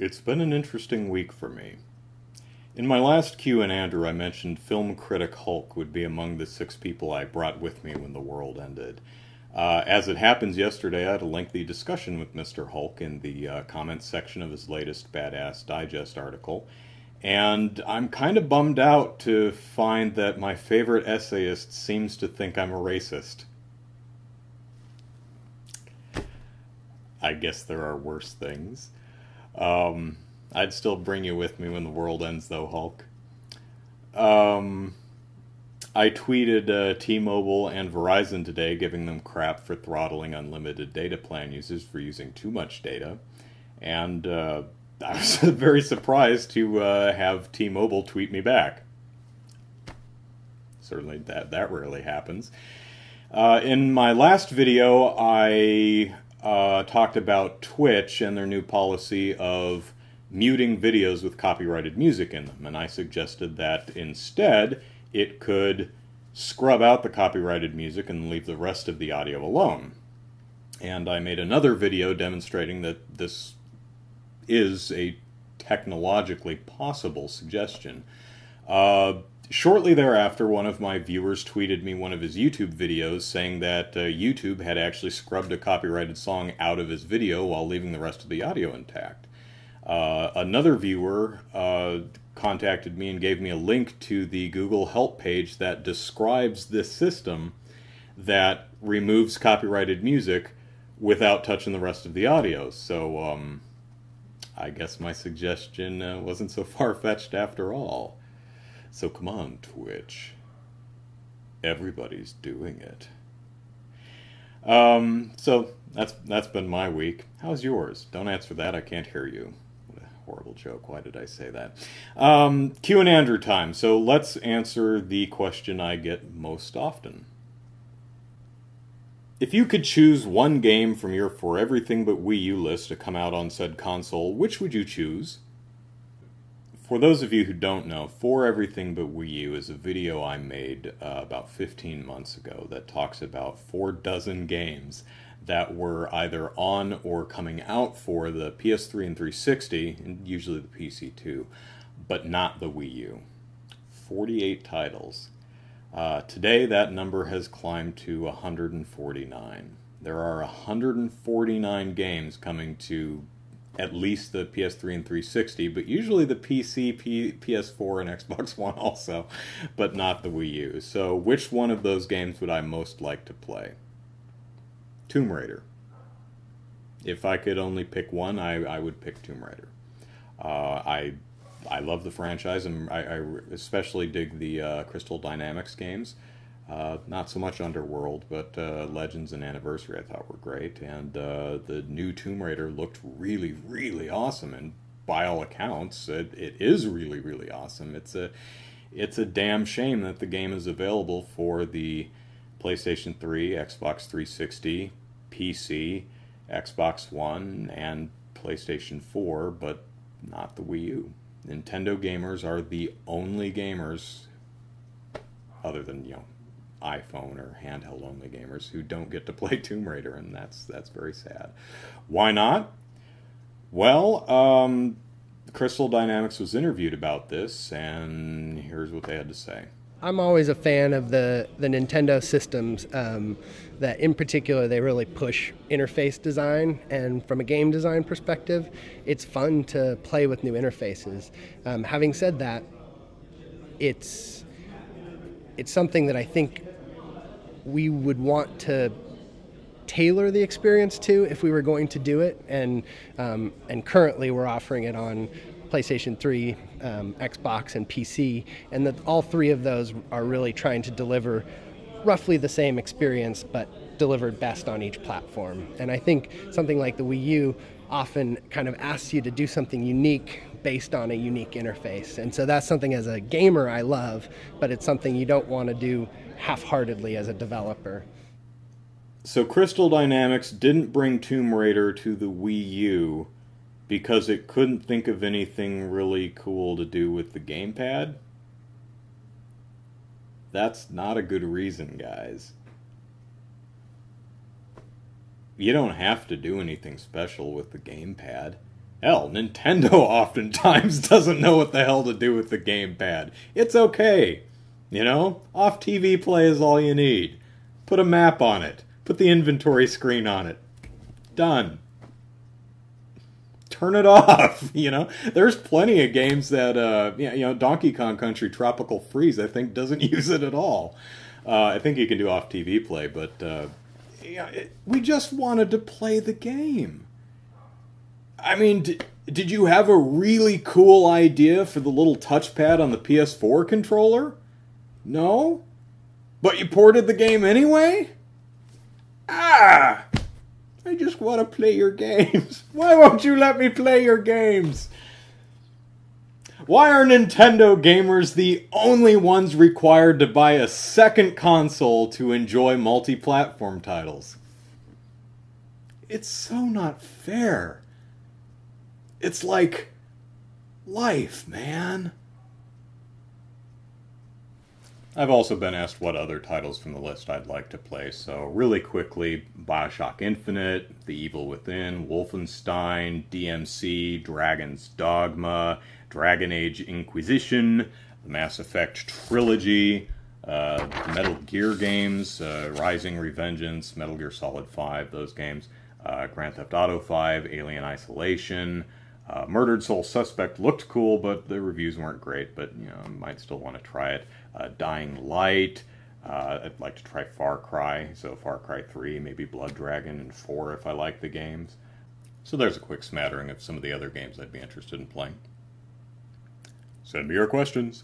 It's been an interesting week for me. In my last Q&A, I mentioned film critic Hulk would be among the 6 people I brought with me when the world ended. As it happens, yesterday I had a lengthy discussion with Mr. Hulk in the comments section of his latest Badass Digest article, and I'm kind of bummed out to find that my favorite essayist seems to think I'm a racist. I guess there are worse things. I'd still bring you with me when the world ends, though, Hulk. I tweeted T-Mobile and Verizon today, giving them crap for throttling unlimited data plan users for using too much data. And I was very surprised to have T-Mobile tweet me back. Certainly that rarely happens. In my last video, I talked about Twitch and their new policy of muting videos with copyrighted music in them, and I suggested that instead it could scrub out the copyrighted music and leave the rest of the audio alone. And I made another video demonstrating that this is a technologically possible suggestion. Shortly thereafter, one of my viewers tweeted me one of his YouTube videos saying that YouTube had actually scrubbed a copyrighted song out of his video while leaving the rest of the audio intact. Another viewer contacted me and gave me a link to the Google Help page that describes this system that removes copyrighted music without touching the rest of the audio. So I guess my suggestion wasn't so far-fetched after all. So come on, Twitch. Everybody's doing it. So that's been my week. How's yours? Don't answer that, I can't hear you. What a horrible joke. Why did I say that? Q&A time. So let's answer the question I get most often. If you could choose one game from your For Everything But Wii U list to come out on said console, which would you choose? For those of you who don't know, For Everything But Wii U is a video I made about 15 months ago that talks about 4 dozen games that were either on or coming out for the PS3 and 360, and usually the PC too, but not the Wii U. 48 titles. Today that number has climbed to 149. There are 149 games coming to at least the PS3 and 360, but usually the PC, PS4, and Xbox One also, but not the Wii U. So which one of those games would I most like to play? Tomb Raider. If I could only pick one, I would pick Tomb Raider. I love the franchise, and I especially dig the Crystal Dynamics games. Not so much Underworld, but Legends and Anniversary I thought were great, and the new Tomb Raider looked really, really awesome, and by all accounts, it is really, really awesome. It's a damn shame that the game is available for the PlayStation 3, Xbox 360, PC, Xbox One, and PlayStation 4, but not the Wii U. Nintendo gamers are the only gamers, other than, iPhone or handheld only gamers, who don't get to play Tomb Raider, and that's very sad. Why not? Well, Crystal Dynamics was interviewed about this, and here's what they had to say. I'm always a fan of the Nintendo systems that in particular they really push interface design, and from a game design perspective it's fun to play with new interfaces. Having said that, it's something that I think we would want to tailor the experience to if we were going to do it, and currently we're offering it on PlayStation 3, Xbox, and PC, and that all 3 of those are really trying to deliver roughly the same experience, but delivered best on each platform. And I think something like the Wii U often kind of asks you to do something unique based on a unique interface. And so that's something as a gamer I love, but it's something you don't want to do half-heartedly as a developer. So Crystal Dynamics didn't bring Tomb Raider to the Wii U because it couldn't think of anything really cool to do with the gamepad? That's not a good reason, guys. You don't have to do anything special with the gamepad. Hell, Nintendo oftentimes doesn't know what the hell to do with the gamepad. It's okay. You know, off TV play is all you need. Put a map on it. Put the inventory screen on it. Done. Turn it off, you know? There's plenty of games that, Donkey Kong Country Tropical Freeze, I think, doesn't use it at all. I think you can do off-TV play, but we just wanted to play the game. I mean, did you have a really cool idea for the little touchpad on the PS4 controller? No? But you ported the game anyway? Ah! I just want to play your games. Why won't you let me play your games? Why are Nintendo gamers the only ones required to buy a second console to enjoy multi-platform titles? It's so not fair. It's like life, man. I've also been asked what other titles from the list I'd like to play, so really quickly, BioShock Infinite, The Evil Within, Wolfenstein, DMC, Dragon's Dogma, Dragon Age Inquisition, the Mass Effect Trilogy, Metal Gear games, Rising Revengeance, Metal Gear Solid 5, those games, Grand Theft Auto 5, Alien Isolation, Murdered Soul Suspect looked cool, but the reviews weren't great, but, you know, I might still want to try it. Dying Light, I'd like to try Far Cry, so Far Cry 3, maybe Blood Dragon, and 4 if I like the games. So there's a quick smattering of some of the other games I'd be interested in playing. Send me your questions.